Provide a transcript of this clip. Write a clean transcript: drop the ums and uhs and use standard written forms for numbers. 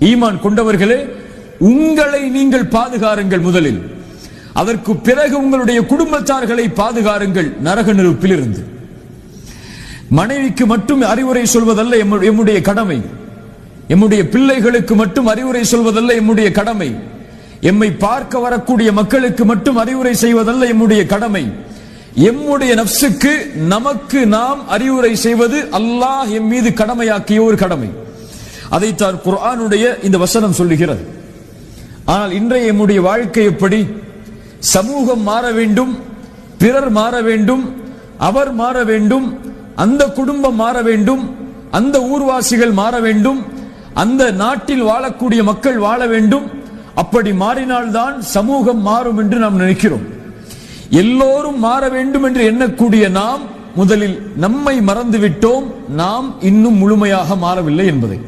ஈமான் கொண்டவர்களே, உங்களை நீங்கள் பாதுகாருங்கள் முதலில், அதற்கு பிறகு உங்களுடைய குடும்பத்தார்களை பாதுகாருங்கள் நரக நெருப்பிலிருந்து. மனைவிக்கு மட்டும் அறிவுரை சொல்வதல்ல எம்முடைய கடமை, எம்முடைய பிள்ளைகளுக்கு மட்டும் அறிவுரை சொல்வதல்ல எம்முடைய கடமை, எம்மை பார்க்க வரக்கூடிய மக்களுக்கு மட்டும் அறிவுரை செய்வதல்ல எம்முடைய கடமை, எம்முடைய நப்சுக்கு நமக்கு நாம் அறிவுரை செய்வது அல்லாஹ் எம் மீது கடமையாக்கிய ஒரு கடமை. அதைத்தான் குர்ஆனுடைய இந்த வசனம் சொல்லுகிறது. ஆனால் இன்றைய எம்முடைய வாழ்க்கை எப்படி? சமூகம் மாற வேண்டும், பிறர் மாற வேண்டும், அவர் மாற வேண்டும், அந்த குடும்பம் மாற வேண்டும், அந்த ஊர்வாசிகள் மாற வேண்டும், அந்த நாட்டில் வாழக்கூடிய மக்கள் வாழ வேண்டும். அப்படி மாறினால்தான் சமூகம் மாறும் என்று நாம் நினைக்கிறோம். எல்லோரும் மாற வேண்டும் என்று எண்ணக்கூடிய நாம் முதலில் நம்மை மறந்துவிட்டோம், நாம் இன்னும் முழுமையாக மாறவில்லை என்பதை.